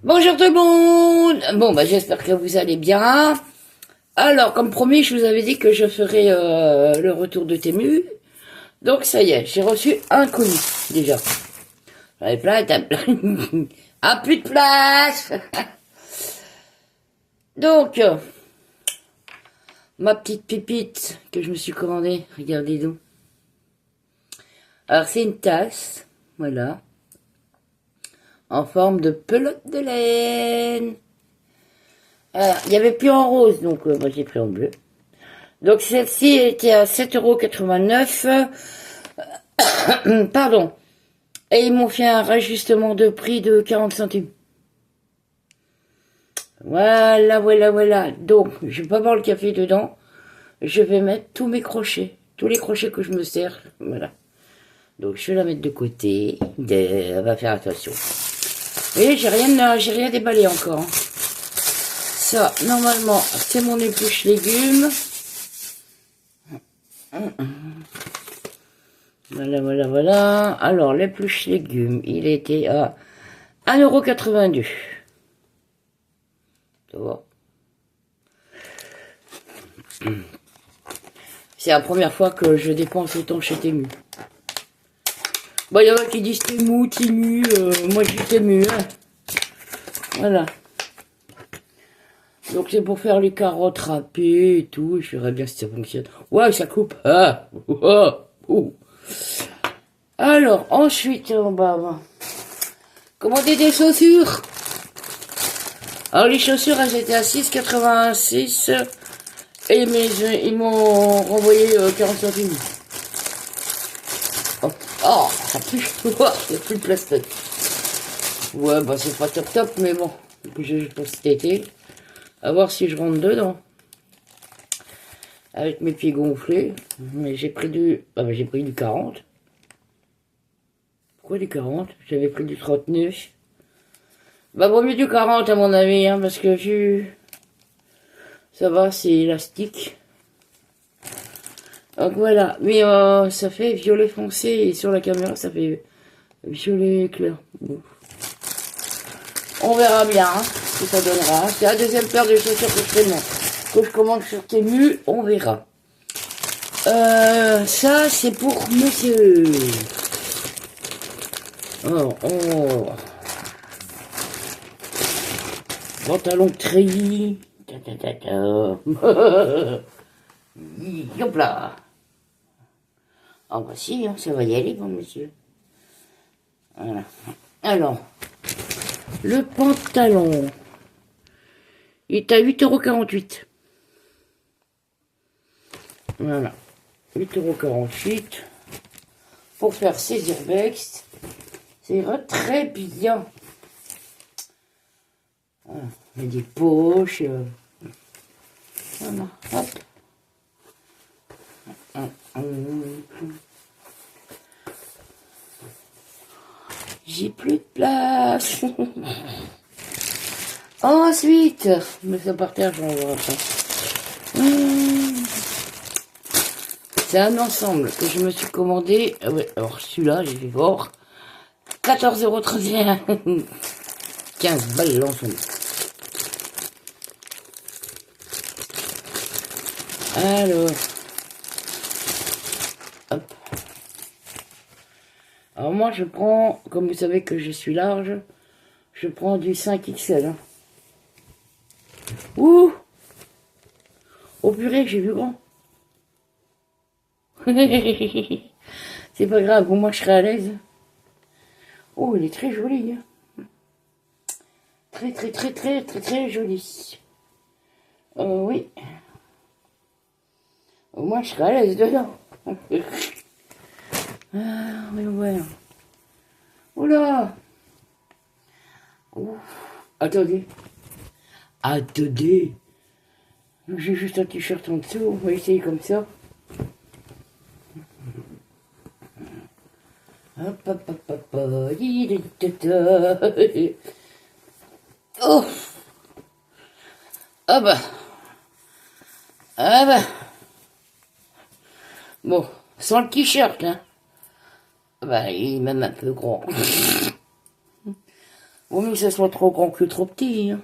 Bonjour tout le monde. Bon, bah j'espère que vous allez bien. Alors, comme promis, je vous avais dit que je ferais le retour de Temu. Donc ça y est, j'ai reçu un colis déjà. J'avais plein, ah, plus de place. Donc, ma petite pépite que je me suis commandée, regardez donc. Alors c'est une tasse, voilà, en forme de pelote de laine. Il n'y avait plus en rose, donc moi j'ai pris en bleu. Donc celle-ci était à 7,89 €. Pardon. Et ils m'ont fait un rajustement de prix de 40 centimes. Voilà, voilà, voilà. Donc, je vais pas boire le café dedans. Je vais mettre tous mes crochets. Tous les crochets que je me sers. Voilà. Donc, je vais la mettre de côté. On va faire attention. Vous voyez, j'ai rien déballé encore. Hein. Ça, normalement, c'est mon épluche légumes. Voilà, voilà, voilà. Alors, l'épluche légumes, il était à 1,82 €. Ça va. C'est la première fois que je dépense autant chez Temu. Bon, il y en a qui disent Temu, moi je dis Temu. Hein. Voilà. Donc c'est pour faire les carottes râpées et tout. Je verrai bien si ça fonctionne. Ouais, ça coupe. Ah. Alors, ensuite, on va commander des chaussures. Alors les chaussures, elles étaient à 6,86 € et ils m'ont renvoyé 40 centimes. Oh, ça pue. Il n'y a plus de plastique. Ouais, bah c'est pas top top, mais bon. Je pour cet été. À voir si je rentre dedans. Avec mes pieds gonflés. Mais j'ai pris du... Ah bah j'ai pris du 40. Pourquoi du 40? J'avais pris du 39. Bah vaut mieux du 40 à mon avis, hein, parce que vu... Ça va, c'est élastique. Donc voilà, mais ça fait violet foncé et sur la caméra ça fait violet clair. Bon. On verra bien hein, ce que ça donnera. C'est la deuxième paire de chaussures que je commande sur Temu, on verra. Ça c'est pour monsieur. Oh. Pantalon treillis. Hop là. Ah bah si, hein, ça va y aller, bon monsieur. Voilà. Alors, le pantalon, il est à 8,48 €. Voilà, 8,48 € pour faire ses urbex. C'est très bien. Voilà. Il y a des poches. Voilà, hop. J'ai plus de place. Ensuite, mais ça par terre, j'en vois pas. C'est un ensemble que je me suis commandé. Ah ouais, alors celui-là, j'ai fait voir. 14,31 €. 15 balles l'ensemble. Alors. Hop. Alors moi je prends, comme vous savez que je suis large, je prends du 5XL. Hein. Ouh. Oh purée, j'ai vu grand. C'est pas grave, au moins je serai à l'aise. Oh, il est très joli. Hein. Très joli. Oui. Au moins je serai à l'aise dedans. Ah, oui, ouais. Oula. Ouf. Attendez. J'ai juste un t-shirt en dessous. On va essayer comme ça. Hop. Oh. Ah bah. Bon, sans le t-shirt, hein. Bah, il est même un peu grand. Vaut mieux que ça soit trop grand que trop petit. Hein.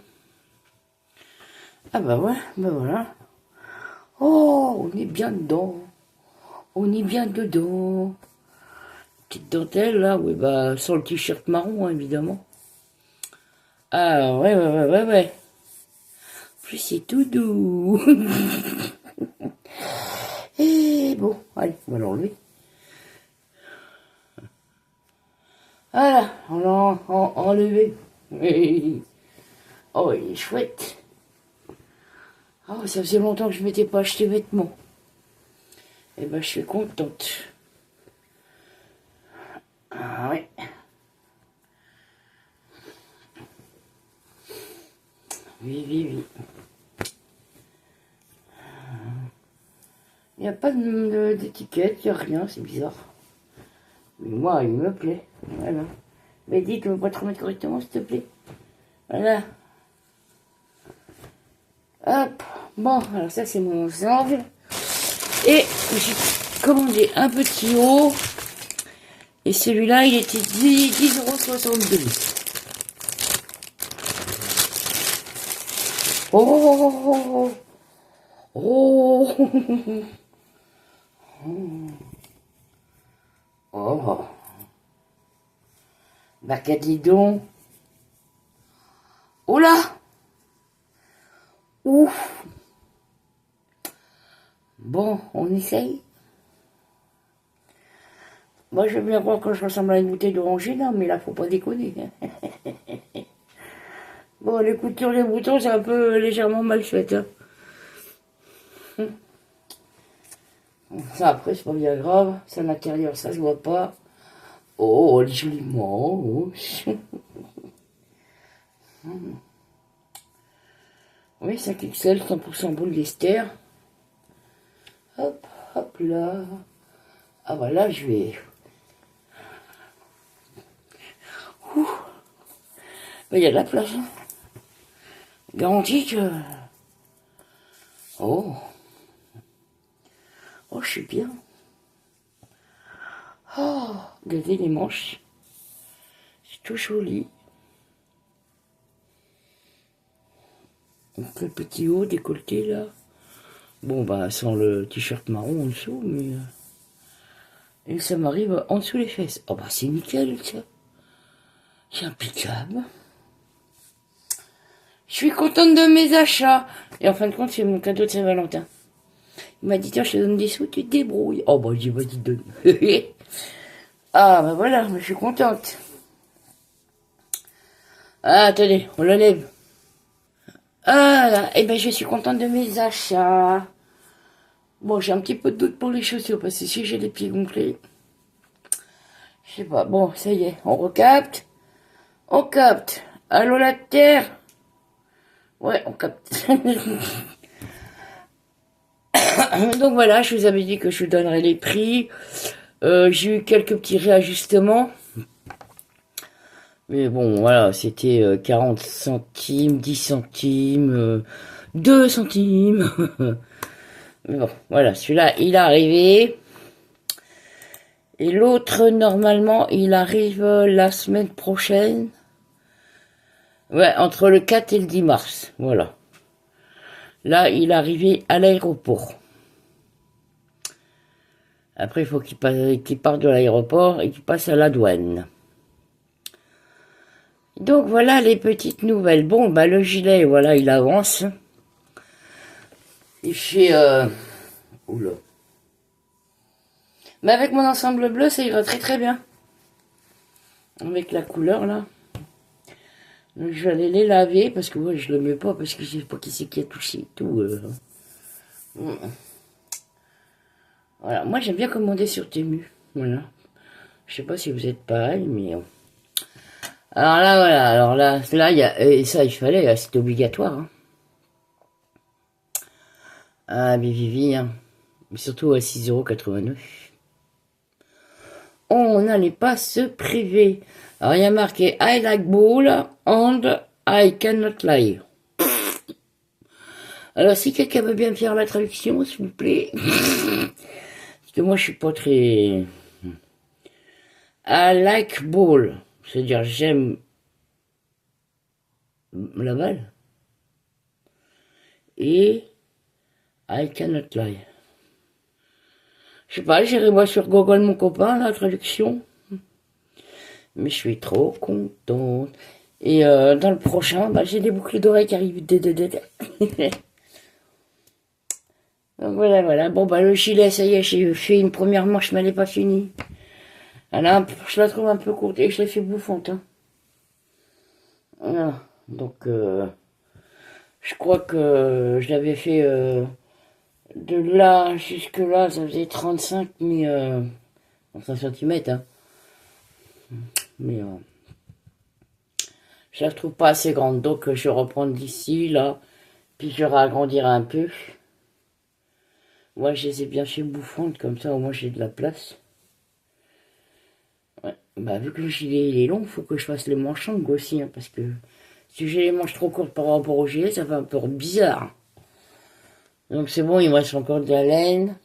Ah bah ouais, bah voilà. Oh, on est bien dedans. On est bien dedans. Petite dentelle là, oui bah sans le t-shirt marron hein, évidemment. Ah ouais. Plus c'est tout doux. Et bon, allez, on va l'enlever. Voilà, on l'a enlevé. Oh, il est chouette. Oh, ça faisait longtemps que je m'étais pas acheté vêtements. Et ben, je suis contente. Ah ouais. Oui. Il n'y a pas d'étiquette, il n'y a rien, c'est bizarre. Mais moi, il me plaît. Voilà. Mais dis, tu ne veux pas te remettre correctement, s'il te plaît. Voilà. Hop. Bon, alors ça, c'est mon ensemble. Et j'ai commandé un petit haut. Et celui-là, il était 10,72 €. Oh. Oh. Bah, qu'a dit donc. Oh là. Ouf. Bon, on essaye. Moi, je veux bien voir quand je ressemble à une bouteille d'orangina, mais là, faut pas déconner. Bon, les coutures, les boutons, c'est un peu légèrement mal fait. Hein. Ça, après, c'est pas bien grave. C'est à l'intérieur, ça, je vois pas. Oh, elle est joliment. Oh. Oui, 5XL, 100% boule d'ester. Hop, hop là. Ah, voilà, je vais... Il y a de la place. Hein. Garantie que... Oh. Oh, je suis bien. Oh, regardez les manches. C'est tout joli. Donc le petit haut décolleté là. Bon bah sans le t-shirt marron en dessous, mais... Et ça m'arrive en dessous les fesses. Oh bah c'est nickel ça. C'est impeccable. Je suis contente de mes achats. Et en fin de compte, c'est mon cadeau de Saint-Valentin. Il m'a dit, tiens, je te donne des sous, tu te débrouilles. Oh, bah, j'ai pas dit donne. Ah, bah voilà, je suis contente. Ah, attendez, on le lève. Ah, là, eh ben, je suis contente de mes achats. Bon, j'ai un petit peu de doute pour les chaussures, parce que si j'ai les pieds gonflés, je sais pas. Bon, ça y est, on recapte. On capte. Allô, la terre? Ouais, on capte. Donc voilà, je vous avais dit que je vous donnerais les prix. J'ai eu quelques petits réajustements. Mais bon, voilà, c'était 40 centimes, 10 centimes, 2 centimes. Mais bon, voilà, celui-là, il est arrivé. Et l'autre, normalement, il arrive la semaine prochaine. Ouais, entre le 4 et le 10 mars, voilà. Là, il est arrivé à l'aéroport. Après, il faut qu'il parte de l'aéroport et qu'il passe à la douane. Donc, voilà les petites nouvelles. Bon, bah, le gilet, voilà, il avance. Il fait... Oula. Mais avec mon ensemble bleu, ça ira très très bien. Avec la couleur, là. Donc, je vais aller les laver, parce que moi, je le mets pas, parce que je sais pas qui c'est qui a touché tout. Voilà, moi, j'aime bien commander sur Temu. Voilà. Je sais pas si vous êtes pareil, mais... Alors là, voilà, alors là, il y a... Et ça, il fallait, c'est obligatoire. Hein. Ah, Bivivi, hein. Surtout à 6,89 €. On n'allait pas se priver. Alors, il y a marqué « I like bull and I cannot lie ». Alors, si quelqu'un veut bien me faire la traduction, s'il vous plaît. Parce que moi, je suis pas très... I like bull. C'est-à-dire, j'aime Laval. Et I cannot lie. Je sais pas, j'irai voir sur Google mon copain, la traduction. Mais je suis trop contente. Et dans le prochain, bah, j'ai des boucles d'oreilles qui arrivent. Donc voilà, voilà. Bon, bah le gilet, ça y est, j'ai fait une première manche, mais elle n'est pas finie. Je la trouve un peu courte et je l'ai fait bouffante. Hein. Voilà. Donc, je crois que je l'avais fait de là jusque là, ça faisait 35, mais 5 cm. Hein. Mais je la trouve pas assez grande, donc je vais reprendre d'ici, là, puis je vais agrandir un peu. Moi, je les ai bien fait bouffantes, comme ça, au moins j'ai de la place. Ouais. Bah, vu que le gilet il est long, faut que je fasse les manches longues aussi, hein, parce que si j'ai les manches trop courtes par rapport au gilet, ça fait un peu bizarre. Donc c'est bon, il me reste encore de la laine.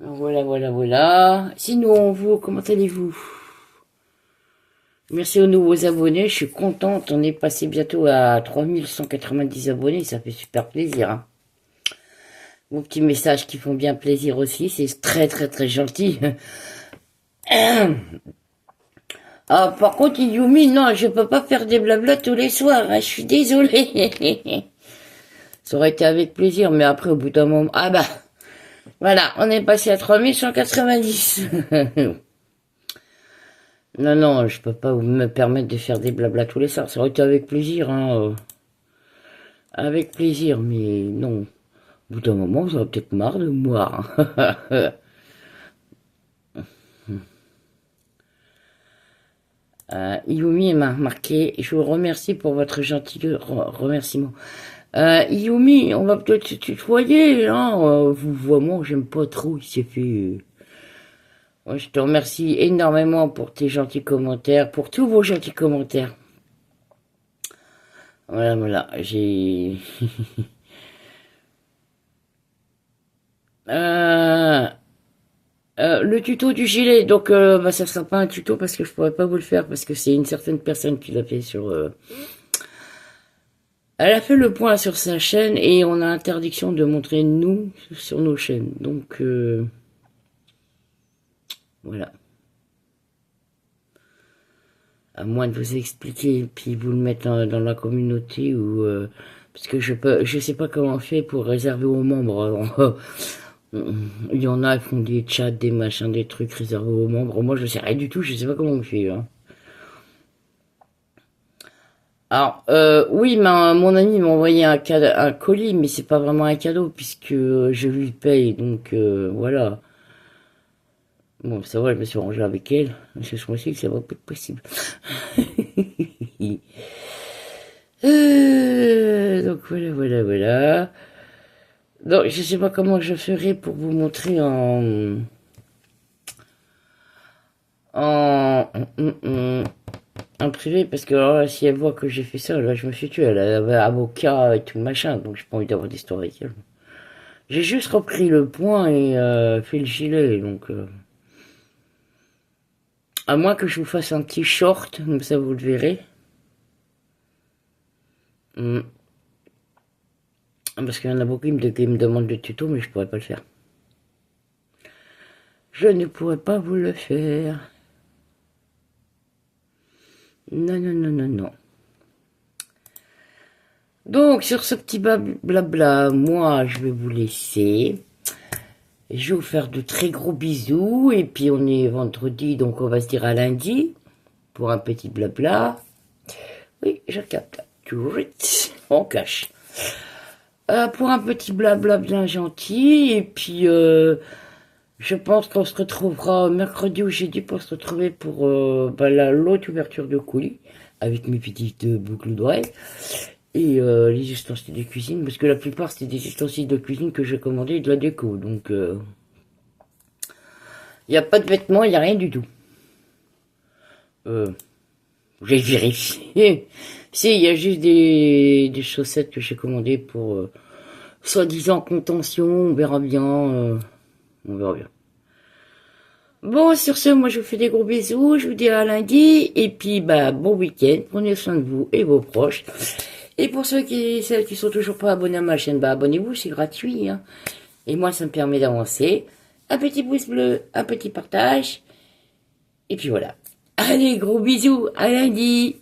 Donc voilà, voilà, voilà. Sinon, vous, comment allez-vous? Merci aux nouveaux abonnés, je suis contente. On est passé bientôt à 3190 abonnés, ça fait super plaisir. Hein. Vos petits messages qui font bien plaisir aussi, c'est très très très gentil. Ah, par contre, Yumi, non, je peux pas faire des blablas tous les soirs, hein, je suis désolée. Ça aurait été avec plaisir, mais après, au bout d'un moment... Ah bah, voilà, on est passé à 3190. Non, non, je peux pas me permettre de faire des blablas tous les soirs. Ça aurait été avec plaisir, hein. Avec plaisir, mais non. Au bout d'un moment, vous aurez peut-être marre de moi. Yumi m'a remarqué. Je vous remercie pour votre gentil remerciement. Yumi, on va peut-être se tutoyer, hein. Vous voyez, moi, j'aime pas trop. Il s'est fait... Ouais, je te remercie énormément pour tes gentils commentaires, pour tous vos gentils commentaires. Voilà, voilà, j'ai... le tuto du gilet, donc bah, ça sera pas un tuto parce que je pourrais pas vous le faire parce que c'est une certaine personne qui l'a fait sur... Elle a fait le point sur sa chaîne et on a interdiction de montrer nous sur nos chaînes. Donc voilà. À moins de vous expliquer et puis vous le mettre dans la communauté ou parce que je sais pas comment on fait pour réserver aux membres. Il y en a, ils font des chats, des machins, des trucs réservés aux membres. Moi, je sais rien du tout, je sais pas comment on fait. Hein. Alors, oui, mon ami m'a envoyé un colis, mais c'est pas vraiment un cadeau puisque je lui paye, donc voilà. Bon, ça va, je me suis rangé avec elle. Je me suis dit que ça va pas être possible. Donc voilà, voilà, voilà. Donc je sais pas comment je ferai pour vous montrer en privé parce que alors, si elle voit que j'ai fait ça, là je me suis tué. Elle avait avocat et tout machin, donc j'ai pas envie d'avoir d'histoire avec elle. J'ai juste repris le point et fait le gilet, donc à moins que je vous fasse un petit short, comme ça vous le verrez. Parce qu'il y en a beaucoup qui me demandent le tuto, mais je pourrais pas le faire. Je ne pourrais pas vous le faire. Non, non, non, non, non. Donc, sur ce petit blabla, moi, je vais vous laisser. Je vais vous faire de très gros bisous. Et puis, on est vendredi, donc on va se dire à lundi. Pour un petit blabla. Oui, je capte. On cache. Pour un petit blabla bien gentil. Et puis, je pense qu'on se retrouvera mercredi ou jeudi pour se retrouver pour l'autre ouverture de colis. Avec mes petites boucles d'oreilles. Et les ustensiles de cuisine, parce que la plupart c'était des ustensiles de cuisine que j'ai commandé et de la déco, donc il n'y a pas de vêtements, il n'y a rien du tout. J'ai vérifié. Si, il y a juste des chaussettes que j'ai commandées pour soi-disant contention, on verra bien. On verra bien. Bon, sur ce, moi je vous fais des gros bisous, je vous dis à lundi, et puis bah bon week-end, prenez soin de vous et vos proches. Et pour celles qui sont toujours pas abonnés à ma chaîne, bah abonnez-vous, c'est gratuit, hein. Et moi ça me permet d'avancer. Un petit pouce bleu, un petit partage, et puis voilà. Allez, gros bisous, à lundi.